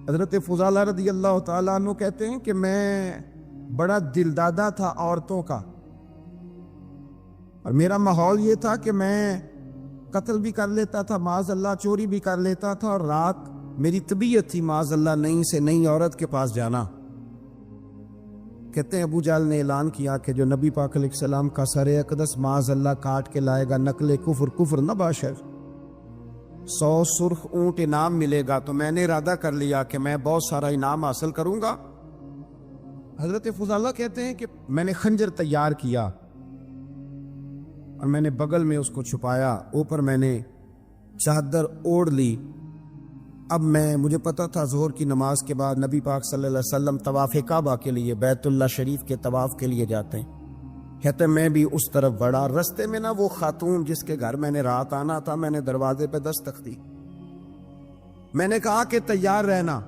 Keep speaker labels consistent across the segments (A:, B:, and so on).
A: حضرت فضالہ رضی اللہ تعالیٰ عنہ کہتے ہیں کہ میں بڑا دلدادہ تھا عورتوں کا، اور میرا ماحول یہ تھا کہ میں قتل بھی کر لیتا تھا، معاذ اللہ چوری بھی کر لیتا تھا، اور رات میری طبیعت تھی معاذ اللہ نئی سے نئی عورت کے پاس جانا۔ کہتے ہیں ابو جہل نے اعلان کیا کہ جو نبی پاک علیہ السلام کا سر اقدس معاذ اللہ کاٹ کے لائے گا، نقل کفر کفر نہ باشر، 100 سرخ اونٹ انعام ملے گا۔ تو میں نے ارادہ کر لیا کہ میں بہت سارا انعام حاصل کروں گا۔ حضرت فضالہ کہتے ہیں کہ میں نے خنجر تیار کیا اور میں نے بغل میں اس کو چھپایا، اوپر میں نے چادر اوڑھ لی۔ اب مجھے پتا تھا ظہر کی نماز کے بعد نبی پاک صلی اللہ علیہ وسلم طواف کعبہ کے لیے، بیت اللہ شریف کے طواف کے لیے جاتے ہیں۔ کہتے میں بھی اس طرف بڑھا، رستے میں وہ خاتون جس کے گھر میں نے رات آنا تھا، میں نے دروازے پہ دستک دی۔ میں نے کہا کہ تیار رہنا،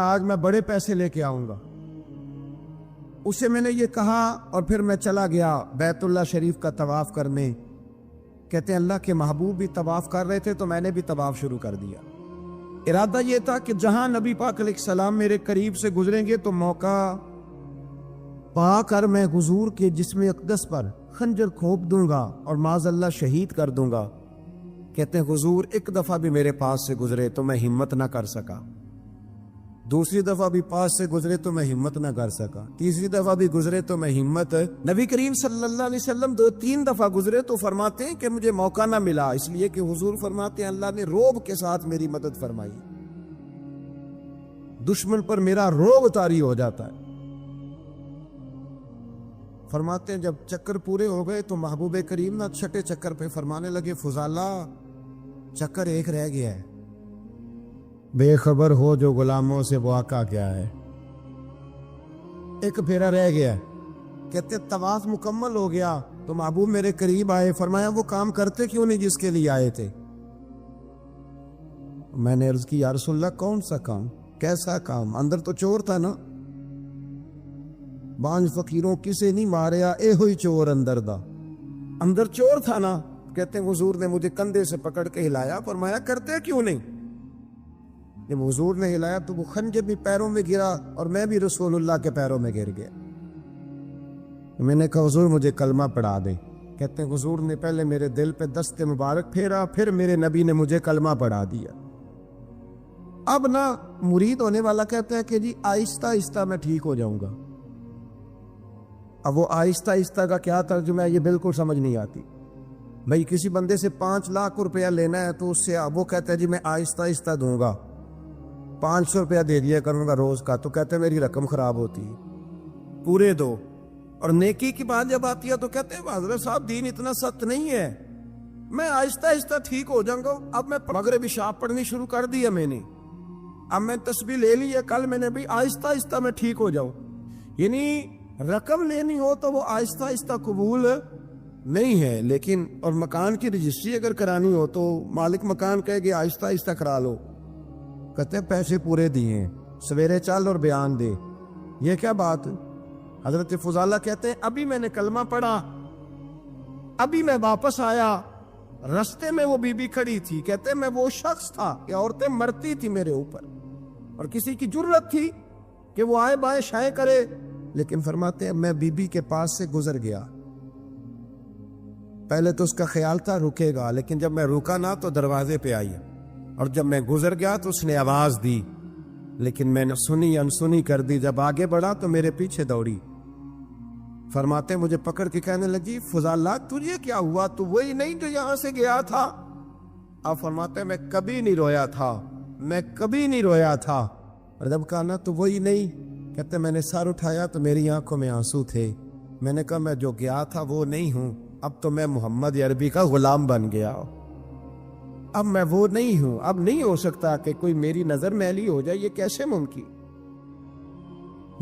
A: آج میں بڑے پیسے لے کے آؤں گا۔ اسے میں نے یہ کہا اور پھر میں چلا گیا بیت اللہ شریف کا طواف کرنے۔ کہتے ہیں اللہ کے محبوب بھی طواف کر رہے تھے تو میں نے بھی طواف شروع کر دیا۔ ارادہ یہ تھا کہ جہاں نبی پاک علیہ السلام میرے قریب سے گزریں گے تو موقع پا کر میں حضور کے جسم اقدس پر خنجر کھوپ دوں گا اور معاذ اللہ شہید کر دوں گا۔ کہتے ہیں حضور ایک دفعہ بھی میرے پاس سے گزرے تو میں ہمت نہ کر سکا، دوسری دفعہ بھی پاس سے گزرے تو میں ہمت نہ کر سکا، تیسری دفعہ بھی گزرے تو میں ہمت، نبی کریم صلی اللہ علیہ وسلم 2-3 دفعہ گزرے تو فرماتے ہیں کہ مجھے موقع نہ ملا، اس لیے کہ حضور فرماتے ہیں اللہ نے روب کے ساتھ میری مدد فرمائی، دشمن پر میرا روب طاری ہو جاتا ہے۔ فرماتے ہیں جب چکر پورے ہو گئے تو محبوب کریم نہ چھٹے چکر پہ فرمانے لگے فضالہ چکر ایک رہ گیا ہے، بے خبر ہو جو غلاموں سے واقع کیا ہے، ایک پھیرا رہ گیا ہے۔ کہتے طواف مکمل ہو گیا تو محبوب میرے قریب آئے، فرمایا وہ کام کرتے کیوں نہیں جس کے لیے آئے تھے؟ میں نے عرض کی یا رسول اللہ کون سا کام، کیسا کام؟ اندر تو چور تھا نا، بانج فقیروں کسے نہیں ماریا، اے ہوئی چور اندر دا، اندر چور تھا نا۔ کہتے ہیں حضور نے مجھے کندھے سے پکڑ کے ہلایا، فرمایا کرتے کیوں نہیں؟ جب حضور نے ہلایا تو وہ خنجر بھی پیروں میں گرا اور میں بھی رسول اللہ کے پیروں میں گر گیا۔ میں نے کہا حضور مجھے کلمہ پڑھا دے۔ کہتے ہیں حضور نے پہلے میرے دل پہ دست مبارک پھیرا، پھر میرے نبی نے مجھے کلمہ پڑھا دیا۔ اب مرید ہونے والا کہتا ہے کہ جی آہستہ آہستہ میں ٹھیک ہو جاؤں گا۔ اب وہ آہستہ آہستہ کا کیا ترجمہ ہے یہ بالکل سمجھ نہیں آتی۔ بھائی کسی بندے سے 5 لاکھ روپیہ لینا ہے تو اس سے وہ کہتا ہے جی میں آہستہ آہستہ دوں گا، 500 روپیہ دے دیا کروں گا روز کا، تو کہتے ہیں میری رقم خراب ہوتی ہے، پورے دو۔ اور نیکی کی بات جب آتی ہے تو کہتے ہیں حضرت صاحب دین اتنا سخت نہیں ہے، میں آہستہ آہستہ ٹھیک ہو جاؤں گا۔ اب میں مغرب عشاء پڑھنی شروع کر دیا میں نے، اب میں تسبیح لے لی ہے، کل میں نے بھی آہستہ آہستہ میں ٹھیک ہو جاؤں۔ یعنی رقم لینی ہو تو وہ آہستہ آہستہ قبول نہیں ہے، لیکن اور مکان کی رجسٹری اگر کرانی ہو تو مالک مکان کہے کہ آہستہ آہستہ کرا لو، کہتے ہیں پیسے پورے دیے، سویرے چل اور بیان دے، یہ کیا بات؟ حضرت فضالہ کہتے ہیں ابھی میں نے کلمہ پڑھا، ابھی میں واپس آیا، رستے میں وہ بی بی کھڑی تھی، کہتے ہیں میں وہ شخص تھا کہ عورتیں مرتی تھی میرے اوپر، اور کسی کی جرت تھی کہ وہ آئے بائیں شائیں کرے، لیکن فرماتے ہیں میں بی بی کے پاس سے گزر گیا۔ پہلے تو اس کا خیال تھا رکے گا، لیکن جب میں رکا نہ تو دروازے پہ آئی، اور جب میں گزر گیا تو اس نے آواز دی، لیکن میں نے سنی انسنی کر دی۔ جب آگے بڑھا تو میرے پیچھے دوڑی، فرماتے مجھے پکڑ کے کہنے لگی فضالہ تجھے کیا ہوا، تو وہی نہیں جو یہاں سے گیا تھا؟ آپ فرماتے میں کبھی نہیں رویا تھا، میں کبھی نہیں رویا تھا۔ اور جب کہا نا تو وہی نہیں، کہتے میں نے سر اٹھایا تو میری آنکھوں میں آنسو تھے۔ میں نے کہا میں جو گیا تھا وہ نہیں ہوں، اب تو میں محمد عربی کا غلام بن گیا، اب میں وہ نہیں ہوں، اب نہیں ہو سکتا کہ کوئی میری نظر میلی ہو جائے، یہ کیسے ممکن؟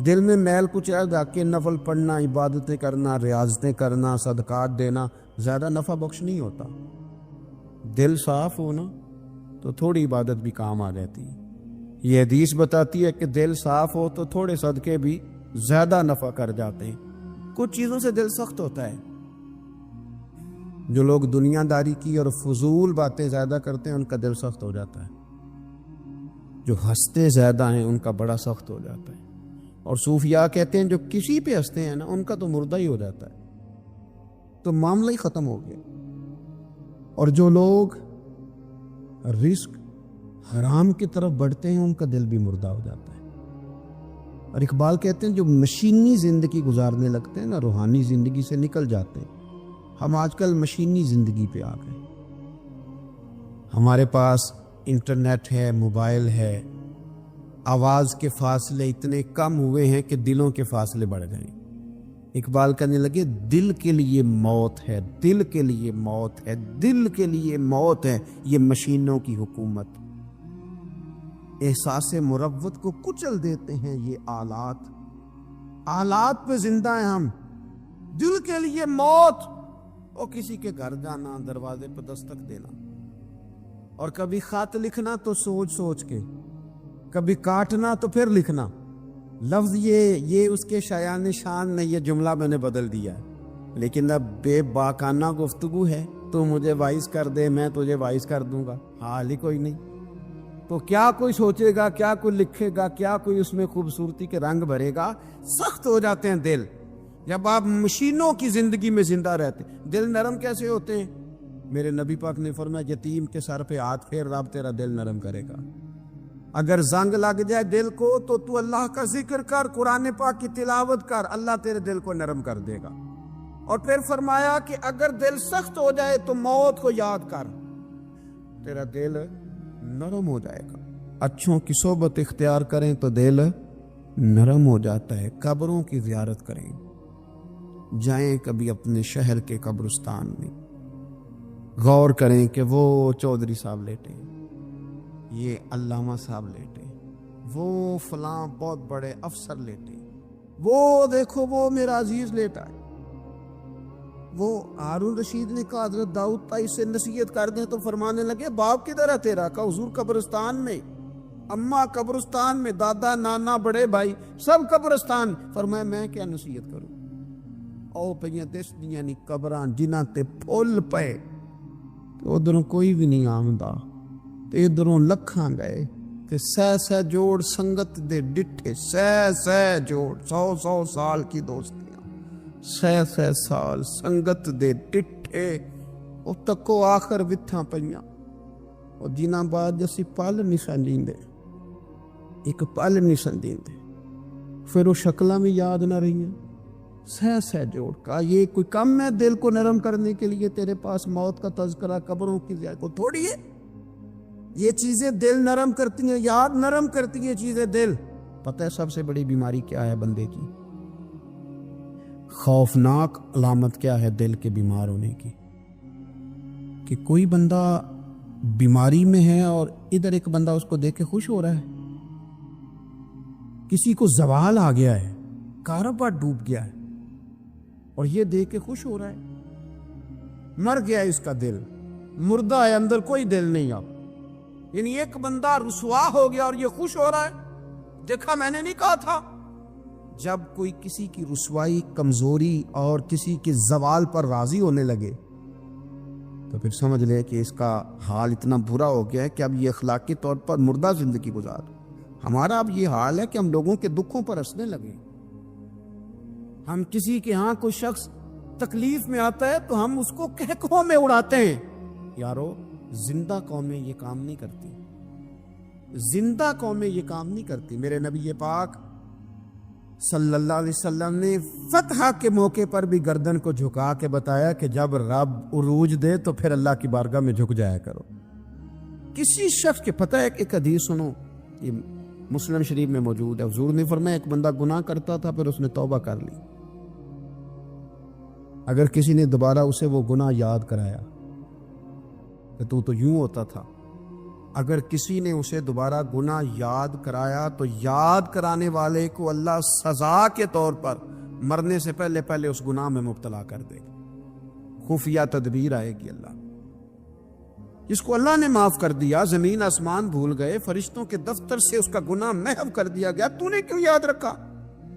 A: دل میں میل کچھ رہ کے نفل پڑھنا، عبادتیں کرنا، ریاضتیں کرنا، صدقات دینا زیادہ نفع بخش نہیں ہوتا۔ دل صاف ہونا تو تھوڑی عبادت بھی کام آ جاتی ہے۔ یہ حدیث بتاتی ہے کہ دل صاف ہو تو تھوڑے صدقے بھی زیادہ نفع کر جاتے ہیں۔ کچھ چیزوں سے دل سخت ہوتا ہے، جو لوگ دنیا داری کی اور فضول باتیں زیادہ کرتے ہیں ان کا دل سخت ہو جاتا ہے۔ جو ہنستے زیادہ ہیں ان کا بڑا سخت ہو جاتا ہے، اور صوفیاء کہتے ہیں جو کسی پہ ہنستے ہیں نا ان کا تو مردہ ہی ہو جاتا ہے، تو معاملہ ہی ختم ہو گیا۔ اور جو لوگ رزق حرام کی طرف بڑھتے ہیں ان کا دل بھی مردہ ہو جاتا ہے۔ اور اقبال کہتے ہیں جو مشینی زندگی گزارنے لگتے ہیں نا روحانی زندگی سے نکل جاتے ہیں۔ ہم آج کل مشینی زندگی پہ آ گئے، ہمارے پاس انٹرنیٹ ہے، موبائل ہے، آواز کے فاصلے اتنے کم ہوئے ہیں کہ دلوں کے فاصلے بڑھ گئے۔ اقبال کہنے لگے دل کے لیے موت ہے، دل کے لیے موت ہے، دل کے لیے موت ہے یہ مشینوں کی حکومت۔ احساس مروت کو کچل دیتے ہیں یہ آلات، آلات پہ زندہ ہیں ہم۔ دل کے لیے موت، اور کسی کے گھر جانا، دروازے پہ دستک دینا، اور کبھی خط لکھنا تو سوچ سوچ کے، کبھی کاٹنا تو پھر لکھنا۔ لفظ یہ اس کے شایان شان نے یہ جملہ میں نے بدل دیا ہے، لیکن اب بے باکانہ گفتگو ہے، تو مجھے وائس کر دے میں تجھے وائس کر دوں گا، حال ہی کوئی نہیں۔ تو کیا کوئی سوچے گا، کیا کوئی لکھے گا، کیا کوئی اس میں خوبصورتی کے رنگ بھرے گا؟ سخت ہو جاتے ہیں دل جب آپ مشینوں کی زندگی میں زندہ رہتے ہیں۔ دل نرم کیسے ہوتے ہیں؟ میرے نبی پاک نے فرمایا یتیم کے سر پہ ہاتھ پھیر رب تیرا دل نرم کرے گا۔ اگر زنگ لگ جائے دل کو تو اللہ کا ذکر کر، قرآن پاک کی تلاوت کر، اللہ تیرے دل کو نرم کر دے گا۔ اور پھر فرمایا کہ اگر دل سخت ہو جائے تو موت کو یاد کر، تیرا دل نرم ہو جائے گا۔ اچھوں کی صحبت اختیار کریں تو دل نرم ہو جاتا ہے۔ قبروں کی زیارت کریں، جائیں کبھی اپنے شہر کے قبرستان میں، غور کریں کہ وہ چودھری صاحب لیٹے ہیں، یہ علامہ صاحب لیٹے ہیں، وہ فلاں بہت بڑے افسر لیٹے ہیں، وہ دیکھو وہ میرا عزیز لیٹا ہے۔ وہ ہارون رشید نے کہا حضرت داؤد تائی سے نصیحت کر دیں، تو فرمانے لگے باپ کدھر ہے تیرا؟ کہا حضور قبرستان میں، اماں قبرستان میں، دادا نانا بڑے بھائی سب قبرستان۔ فرمایا میں کیا نصیحت کروں؟ او پہ دس دیاں نی قبراں جنہاں تے پھول پے، تو ادھروں کوئی بھی نہیں آمدا، تو ادھروں لکھاں گئے، تے سہ جوڑ سنگت دے ڈٹھے، سہ جوڑ 100 سال کی دوستیاں، سہ سال سنگت دے ڈٹھے، او تکو آخر وتھاں پئیاں، اور جنہاں بعد جسی پل نہیں سن لیندے، ایک پل نہیں سن لیندے، پھر وہ شکلاں بھی یاد نہ رہی ہیں۔ سہ جوڑ کا یہ کوئی کم ہے دل کو نرم کرنے کے لیے؟ تیرے پاس موت کا تذکرہ، قبروں کی زیارت کو تھوڑی ہے؟ یہ چیزیں دل نرم کرتی ہیں، یاد نرم کرتی ہیں چیزیں دل۔ پتہ ہے سب سے بڑی بیماری کیا ہے بندے کی؟ خوفناک علامت کیا ہے دل کے بیمار ہونے کی؟ کہ کوئی بندہ بیماری میں ہے اور ادھر ایک بندہ اس کو دیکھ کے خوش ہو رہا ہے، کسی کو زوال آ گیا ہے، کاروبار ڈوب گیا ہے، اور یہ دیکھ کے خوش ہو رہا ہے۔ مر گیا ہے اس کا دل، مردہ ہے، اندر کوئی دل نہیں۔ اب یعنی ایک بندہ رسوا ہو گیا اور یہ خوش ہو رہا ہے، دیکھا میں نے نہیں کہا تھا۔ جب کوئی کسی کی رسوائی، کمزوری اور کسی کے زوال پر راضی ہونے لگے تو پھر سمجھ لے کہ اس کا حال اتنا برا ہو گیا ہے کہ اب یہ اخلاقی طور پر مردہ زندگی گزار۔ ہمارا اب یہ حال ہے کہ ہم لوگوں کے دکھوں پر ہنسنے لگے۔ ہم کسی کے ہاں کوئی شخص تکلیف میں آتا ہے تو ہم اس کو کہکہوں میں اڑاتے ہیں۔ یارو زندہ قومیں یہ کام نہیں کرتی، زندہ قومیں یہ کام نہیں کرتی۔ میرے نبی پاک صلی اللہ علیہ وسلم نے فتح کے موقع پر بھی گردن کو جھکا کے بتایا کہ جب رب عروج دے تو پھر اللہ کی بارگاہ میں جھک جایا کرو۔ کسی شخص کے پتہ ہے، ایک حدیث سنو، یہ مسلم شریف میں موجود ہے، حضور نے فرمایا ایک بندہ گناہ کرتا تھا پھر اس نے توبہ کر لی، اگر کسی نے دوبارہ اسے وہ گناہ یاد کرایا کہ تو یوں ہوتا تھا، اگر کسی نے اسے دوبارہ گناہ یاد کرایا تو یاد کرانے والے کو اللہ سزا کے طور پر مرنے سے پہلے پہلے اس گناہ میں مبتلا کر دے گا۔ خفیہ تدبیر آئے گی اللہ۔ جس کو اللہ نے معاف کر دیا، زمین آسمان بھول گئے، فرشتوں کے دفتر سے اس کا گناہ محو کر دیا گیا، تو نے کیوں یاد رکھا؟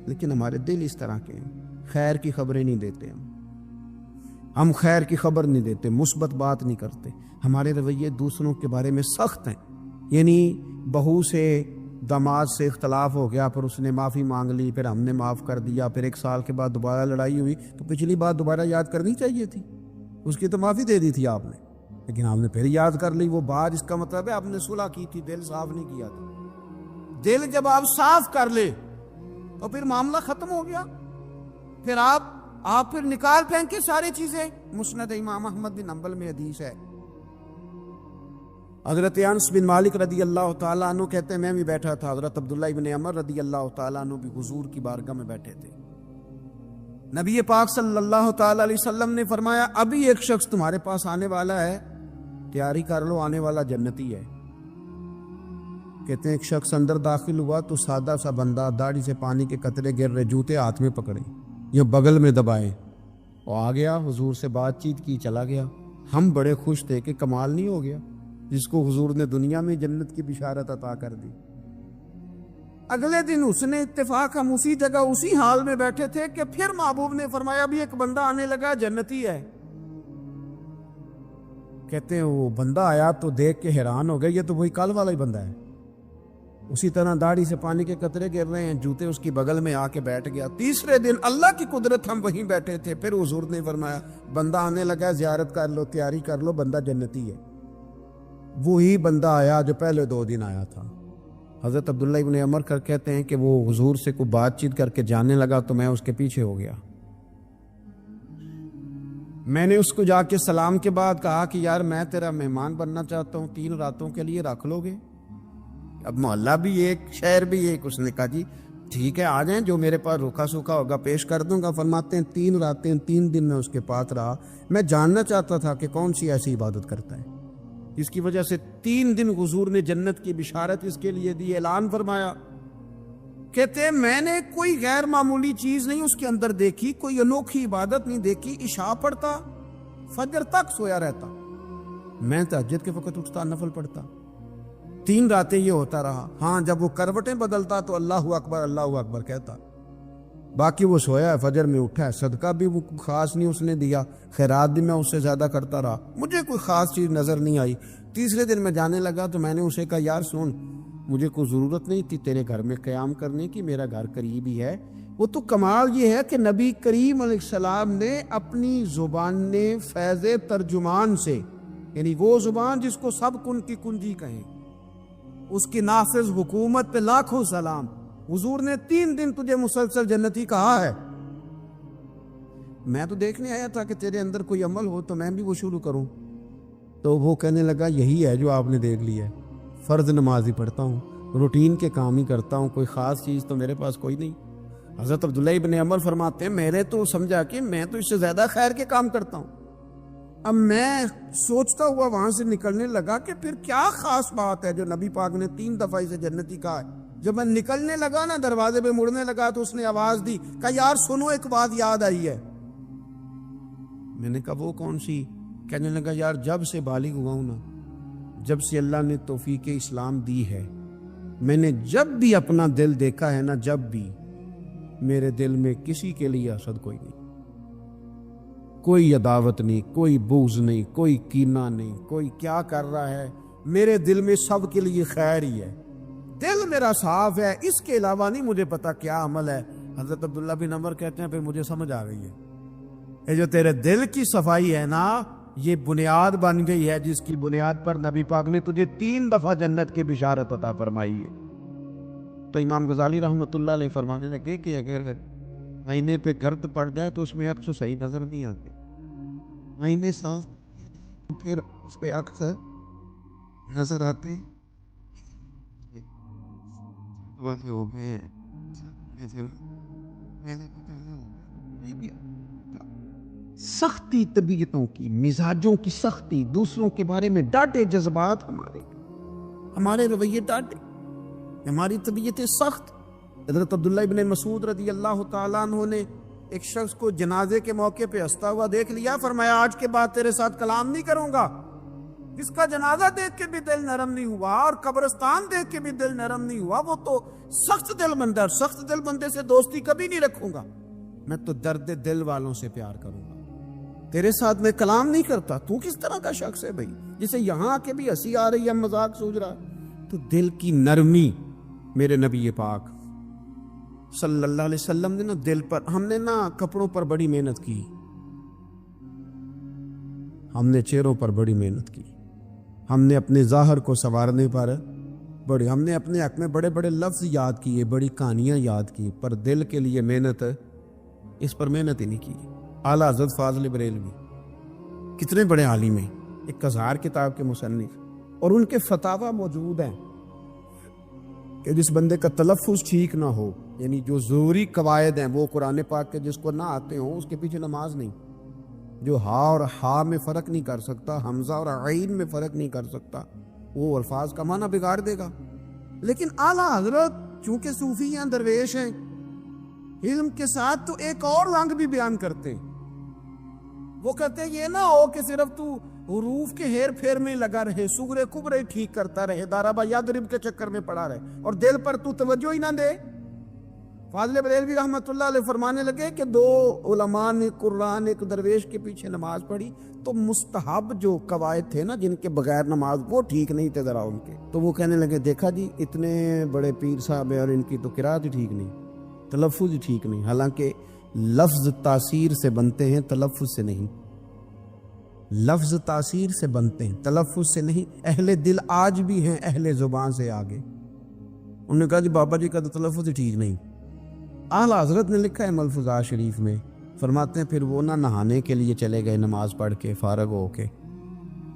A: لیکن ہمارے دل اس طرح کے ہیں، خیر کی خبریں نہیں دیتے، ہم خیر کی خبر نہیں دیتے، مثبت بات نہیں کرتے، ہمارے رویے دوسروں کے بارے میں سخت ہیں، یعنی بہو سے داماد سے اختلاف ہو گیا، پھر اس نے معافی مانگ لی، پھر ہم نے معاف کر دیا، پھر 1 سال کے بعد دوبارہ لڑائی ہوئی تو پچھلی بات دوبارہ یاد کرنی چاہیے تھی، اس کی تو معافی دے دی تھی آپ نے، لیکن آپ نے پھر یاد کر لی وہ بات۔ اس کا مطلب ہے آپ نے صلح کی تھی، دل صاف نہیں کیا تھا۔ دل جب آپ صاف کر لے تو پھر معاملہ ختم ہو گیا، پھر آپ پھر نکال پھینکے ساری چیزیں۔ مسند امام احمد بن حنبل میں حدیث ہے، حضرت انس بن مالک رضی اللہ تعالیٰ عنہ کہتے ہیں میں بھی بیٹھا تھا، حضرت عبداللہ ابن عمر رضی اللہ تعالیٰ عنہ بھی حضور کی بارگاہ میں بیٹھے تھے۔ نبی پاک صلی اللہ تعالیٰ علیہ وسلم نے فرمایا ابھی ایک شخص تمہارے پاس آنے والا ہے، تیاری کر لو، آنے والا جنتی ہے۔ کہتے ہیں ایک شخص اندر داخل ہوا تو سادہ سا بندہ، داڑھی سے پانی کے قطرے گر رہے، جوتے ہاتھ میں پکڑے، یہ بغل میں دبائے، وہ آ گیا، حضور سے بات چیت کی، چلا گیا۔ ہم بڑے خوش تھے کہ کمال نہیں ہو گیا، جس کو حضور نے دنیا میں جنت کی بشارت عطا کر دی۔ اگلے دن اس نے اتفاق، ہم اسی جگہ اسی حال میں بیٹھے تھے کہ پھر محبوب نے فرمایا بھی ایک بندہ آنے لگا، جنتی ہے۔ کہتے ہیں وہ بندہ آیا تو دیکھ کے حیران ہو گئے، یہ تو وہی کل والا ہی بندہ ہے، اسی طرح داڑھی سے پانی کے قطرے گر رہے ہیں، جوتے اس کی بغل میں آ کے بیٹھ گیا۔ تیسرے دن اللہ کی قدرت ہم وہیں بیٹھے تھے، پھر حضور نے فرمایا بندہ آنے لگا، زیارت کر لو، تیاری کر لو، بندہ جنتی ہے۔ وہی بندہ آیا جو پہلے 2 دن آیا تھا۔ حضرت عبداللہ ابن عمر کہتے ہیں کہ وہ حضور سے کوئی بات چیت کر کے جانے لگا تو میں اس کے پیچھے ہو گیا۔ میں نے اس کو جا کے سلام کے بعد کہا کہ یار میں تیرا مہمان بننا چاہتا ہوں، 3 راتوں کے لیے رکھ لو گے؟ اب محلہ بھی ایک، شہر بھی ایک۔ اس نے کہا جی ٹھیک ہے آ جائیں، جو میرے پاس روکھا سوکھا ہوگا پیش کر دوں گا۔ فرماتے ہیں 3 راتیں 3 دن میں اس کے پاس رہا، میں جاننا چاہتا تھا کہ کون سی ایسی عبادت کرتا ہے جس کی وجہ سے 3 دن حضور نے جنت کی بشارت اس کے لیے دی، اعلان فرمایا۔ کہتے ہیں میں نے کوئی غیر معمولی چیز نہیں اس کے اندر دیکھی، کوئی انوکھی عبادت نہیں دیکھی۔ عشاء پڑھتا، فجر تک سویا رہتا، میں تہجد کے وقت اٹھتا، نفل پڑھتا۔ 3 راتیں یہ ہوتا رہا۔ ہاں جب وہ کروٹیں بدلتا تو اللہ اکبر کہتا، باقی وہ سویا ہے، فجر میں اٹھا ہے، صدقہ بھی وہ خاص نہیں اس نے دیا، خیرات بھی میں اس سے زیادہ کرتا رہا، مجھے کوئی خاص چیز نظر نہیں آئی۔ تیسرے دن میں جانے لگا تو میں نے اسے کہا یار سن، مجھے کوئی ضرورت نہیں تھی تیرے گھر میں قیام کرنے کی، میرا گھر قریب ہی ہے۔ وہ تو کمال یہ ہے کہ نبی کریم علیہ السلام نے اپنی زبان فیض ترجمان سے، یعنی وہ زبان جس کو سب کن کی کنجی کہیں، اس کی نافذ حکومت پہ لاکھوں سلام، حضور نے 3 دن تجھے مسلسل جنتی کہا ہے۔ میں تو دیکھنے آیا تھا کہ تیرے اندر کوئی عمل ہو تو میں بھی وہ شروع کروں۔ تو وہ کہنے لگا یہی ہے جو آپ نے دیکھ لی ہے، فرض نماز ہی پڑھتا ہوں، روٹین کے کام ہی کرتا ہوں، کوئی خاص چیز تو میرے پاس کوئی نہیں۔ حضرت عبداللہ ابن عمر فرماتے ہیں میں نے تو سمجھا کہ میں تو اس سے زیادہ خیر کے کام کرتا ہوں۔ اب میں سوچتا ہوا وہاں سے نکلنے لگا کہ پھر کیا خاص بات ہے جو نبی پاک نے 3 دفعہ اسے جنتی کہا ہے۔ جب میں نکلنے لگا نا، دروازے پہ مڑنے لگا تو اس نے آواز دی، کہا یار سنو ایک بات یاد آئی ہے۔ میں نے کہا وہ کون سی؟ کہنے لگا یار جب سے بالغ ہوا ہوں نا، جب سے اللہ نے توفیق اسلام دی ہے، میں نے جب بھی اپنا دل دیکھا ہے نا، جب بھی میرے دل میں کسی کے لیے حسد کوئی نہیں، کوئی عداوت نہیں، کوئی بغض نہیں، کوئی کینہ نہیں، کوئی کیا کر رہا ہے، میرے دل میں سب کے لیے خیر ہی ہے، دل میرا صاف ہے، اس کے علاوہ نہیں مجھے پتا کیا عمل ہے۔ حضرت عبداللہ بن عمر کہتے ہیں پھر مجھے سمجھ آ گئی ہے، یہ جو تیرے دل کی صفائی ہے نا، یہ بنیاد بن گئی ہے جس کی بنیاد پر نبی پاک نے تجھے 3 دفعہ جنت کی بشارت عطا فرمائی ہے۔ تو امام غزالی رحمۃ اللہ علیہ فرمانے لگے کہ اگر آئینے پہ گرد پڑ جائے تو اس میں عکس صحیح نظر نہیں آتی، آئینے صاف پھر اس پہ عکس نظر آتے۔ سختی طبیعتوں کی، مزاجوں کی سختی، دوسروں کے بارے میں ڈاٹے جذبات، ہمارے رویے ڈاٹے، ہماری طبیعتیں سخت۔ حضرت عبداللہ ابن مسعود رضی اللہ تعالیٰ عنہ نے ایک شخص کو جنازے کے موقع پہ ہنستا ہوا دیکھ لیا، فرمایا آج کے بعد تیرے ساتھ کلام نہیں کروں گا۔ جس کا جنازہ دیکھ کے بھی دل نرم نہیں ہوا اور قبرستان دیکھ کے بھی دل نرم نہیں ہوا، وہ تو سخت دل بندہ، سخت دل بندے سے دوستی کبھی نہیں رکھوں گا، میں تو درد دل والوں سے پیار کروں گا، تیرے ساتھ میں کلام نہیں کرتا۔ تو کس طرح کا شخص ہے بھائی جسے یہاں آ کے بھی ہنسی آ رہی ہے، مذاق سوچ رہا ہے؟ تو دل کی نرمی میرے نبی پاک صلی اللہ علیہ وسلم نے نا دل پر، ہم نے نا کپڑوں پر بڑی محنت کی، ہم نے چہروں پر بڑی محنت کی، ہم نے اپنے ظاہر کو سنوارنے پر ہم نے اپنے حق میں بڑے بڑے لفظ یاد کیے، بڑی کہانیاں یاد کی، پر دل کے لیے محنت، اس پر محنت ہی نہیں کی۔ اعلیٰ حضرت فاضل بریلوی کتنے بڑے عالم ہیں، 1000 کتاب کے مصنف، اور ان کے فتاوی موجود ہیں کہ جس بندے کا تلفظ ٹھیک نہ ہو، یعنی جو ضروری قواعد ہیں وہ قرآن پاک کے جس کو نہ آتے ہوں، اس کے پیچھے نماز نہیں۔ جو ہا اور ہا میں فرق نہیں کر سکتا، حمزہ اور عین میں فرق نہیں کر سکتا، وہ الفاظ کا معنی بگاڑ دے گا۔ لیکن اعلیٰ حضرت چونکہ صوفی ہیں، درویش ہیں، علم کے ساتھ تو ایک اور رنگ بھی بیان کرتے ہیں۔ وہ کہتے ہیں یہ نہ ہو کہ صرف تو حروف کے ہیر پھیر میں لگا رہے، سغرے کبرے ٹھیک کرتا رہے، دارابا یادرب کے چکر میں پڑا رہے، اور دل پر تو توجہ ہی نہ دے۔ فاضل بریلوی رحمۃ اللہ علیہ فرمانے لگے کہ 2 علماء نے قرآن ایک درویش کے پیچھے نماز پڑھی تو مستحب جو قواعد تھے نا جن کے بغیر نماز، وہ ٹھیک نہیں تھے ذرا ان کے، تو وہ کہنے لگے دیکھا جی اتنے بڑے پیر صاحب ہیں اور ان کی تو قرات ہی ٹھیک نہیں، تلفظ ہی ٹھیک نہیں۔ حالانکہ لفظ تاثیر سے بنتے ہیں، تلفظ سے نہیں۔ لفظ تاثیر سے بنتے ہیں، تلفظ سے نہیں۔ اہل دل آج بھی ہیں اہل زبان سے آگے۔ انہوں نے کہا جی بابا جی کا تو تلفظ ہی ٹھیک نہیں۔ اعلیٰ حضرت نے لکھا ہے ملفوظات شریف میں، فرماتے ہیں پھر وہ نہ نہانے کے لیے چلے گئے نماز پڑھ کے فارغ ہو کے،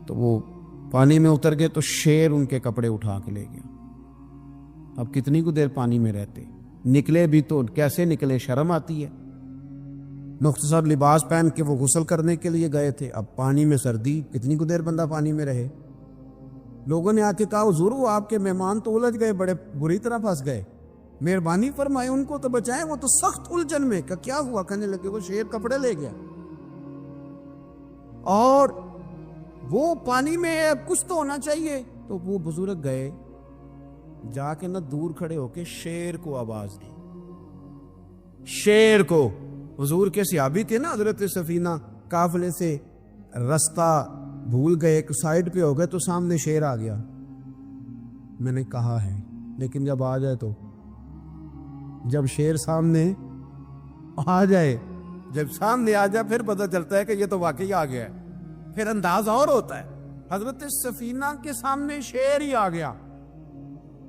A: تو وہ پانی میں اتر گئے تو شیر ان کے کپڑے اٹھا کے لے گیا۔ اب کتنی کو دیر پانی میں رہتے، نکلے بھی تو کیسے نکلے، شرم آتی ہے۔ مختصر لباس پہن کے وہ غسل کرنے کے لیے گئے تھے، اب پانی میں سردی، کتنی کو دیر بندہ پانی میں رہے۔ لوگوں نے آ کے کہا حضور وہ آپ کے مہمان تو الجھ گئے، بڑے بری طرح پھنس گئے، مہربانی فرمائے ان کو تو بچائیں، وہ تو سخت الجھن میں۔ کہ کیا ہوا؟ کہنے لگے وہ شیر کپڑے لے گیا اور وہ پانی میں ہے، اب کچھ تو ہونا چاہیے۔ تو وہ بزرگ گئے، جا کے نہ دور کھڑے ہو کے شیر کو آواز دی، شیر کو۔ حضور کے صحابی تھے نا حضرت سفینہ، قافلے سے رستہ بھول گئے، ایک سائیڈ پہ ہو گئے تو سامنے شیر آ گیا۔ میں نے کہا ہے لیکن جب آ جائے، تو جب شیر سامنے آ جائے، جب سامنے آ جائے پھر پتہ چلتا ہے کہ یہ تو واقعی آ گیا ہے، پھر انداز اور ہوتا ہے۔ حضرت سفینہ کے سامنے شیر ہی آ گیا،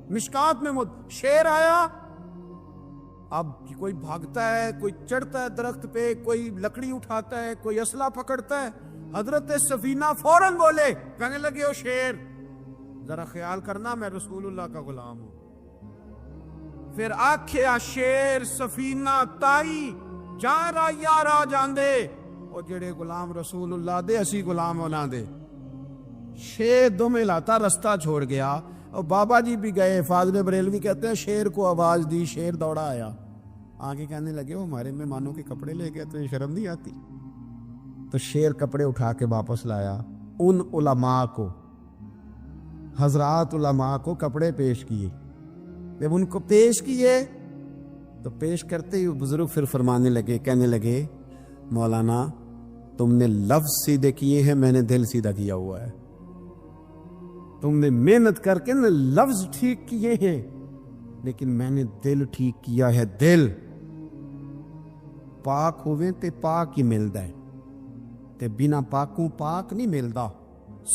A: مشکات میں شیر آیا۔ اب کوئی بھاگتا ہے، کوئی چڑھتا ہے درخت پہ، کوئی لکڑی اٹھاتا ہے، کوئی اسلحہ پکڑتا ہے۔ حضرت سفینہ فوراً بولے، کہنے لگے او شیر ذرا خیال کرنا میں رسول اللہ کا غلام ہوں۔ پھر آکھیا شیر سفینہ تائی جارا یارا جاندے، او جڑے غلام رسول اللہ دے اسی غلام ہونا دے۔ شیر دم لاتا رستہ چھوڑ گیا، اور بابا جی بھی گئے۔ فاضل بریلوی کہتے ہیں شیر کو آواز دی، شیر دوڑا آیا، آگے کہنے لگے وہ ہمارے مہمانوں کے کپڑے لے گئے، تو یہ شرم نہیں آتی؟ تو شیر کپڑے اٹھا کے واپس لایا۔ ان علماء کو، حضرات علماء کو کپڑے پیش کیے۔ جب ان کو پیش کیے تو پیش کرتے ہی بزرگ پھر فرمانے لگے، کہنے لگے مولانا تم نے لفظ سیدھے کیے ہیں، میں نے دل سیدھا کیا ہوا ہے۔ تم نے محنت کر کے لفظ ٹھیک کیے ہیں، لیکن میں نے دل ٹھیک کیا ہے۔ دل پاک ہوئے تے پاک ہی ملتا ہے، تے بنا پاکوں پاک نہیں ملتا۔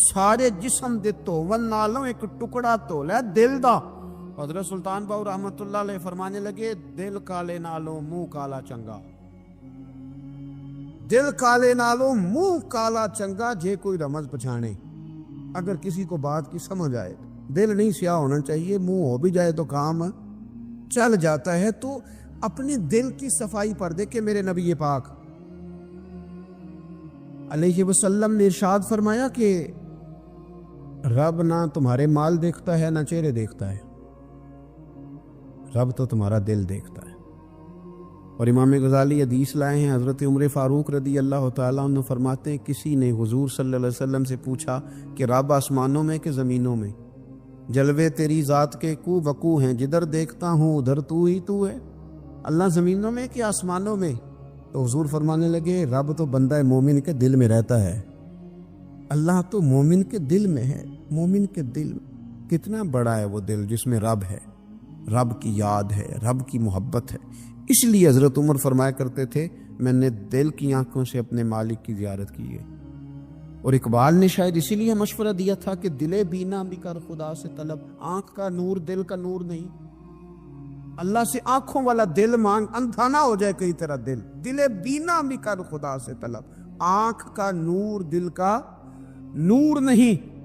A: سارے جسم دے دھون نالوں ایک ٹکڑا دھول ہے دل دا۔ حضرت سلطان باؤ رحمت اللہ علیہ فرمانے لگے دل کالے نالوں منہ کالا چنگا، دل کالے نالوں منہ کالا چنگا، جے کوئی رمز پچھانے۔ اگر کسی کو بات کی سمجھ آئے، دل نہیں سیاہ ہونا چاہیے، منہ ہو بھی جائے تو کام چل جاتا ہے۔ تو اپنے دل کی صفائی پر دیکھے میرے نبی پاک علیہ وسلم نے ارشاد فرمایا کہ رب نہ تمہارے مال دیکھتا ہے نہ چہرے دیکھتا ہے، رب تو تمہارا دل دیکھتا ہے۔ اور امام غزالی حدیث لائے ہیں، حضرت عمر فاروق رضی اللہ تعالیٰ عنہ فرماتے ہیں کسی نے حضور صلی اللہ علیہ وسلم سے پوچھا کہ رب آسمانوں میں کہ زمینوں میں؟ جلوے تیری ذات کے کو وقوع ہیں، جدھر دیکھتا ہوں ادھر تو ہی تو ہے۔ اللہ زمینوں میں کہ آسمانوں میں؟ تو حضور فرمانے لگے رب تو بندہ مومن کے دل میں رہتا ہے، اللہ تو مومن کے دل میں ہے، مومن کے دل میں۔ کتنا بڑا ہے وہ دل جس میں رب ہے، رب کی یاد ہے، رب کی محبت ہے۔ اس لیے حضرت عمر فرمایا کرتے تھے میں نے دل کی آنکھوں سے اپنے مالک کی زیارت کی ہے۔ اور اقبال نے شاید اسی لیے مشورہ دیا تھا کہ دل بینا بھی کر خدا سے طلب، آنکھ کا نور دل کا نور نہیں، اللہ سے آنکھوں والا دل مانگ، اندھا نہ ہو جائے کئی طرح دل، دل بینا بھی کر خدا سے طلب، آنکھ کا نور دل کا نور نہیں۔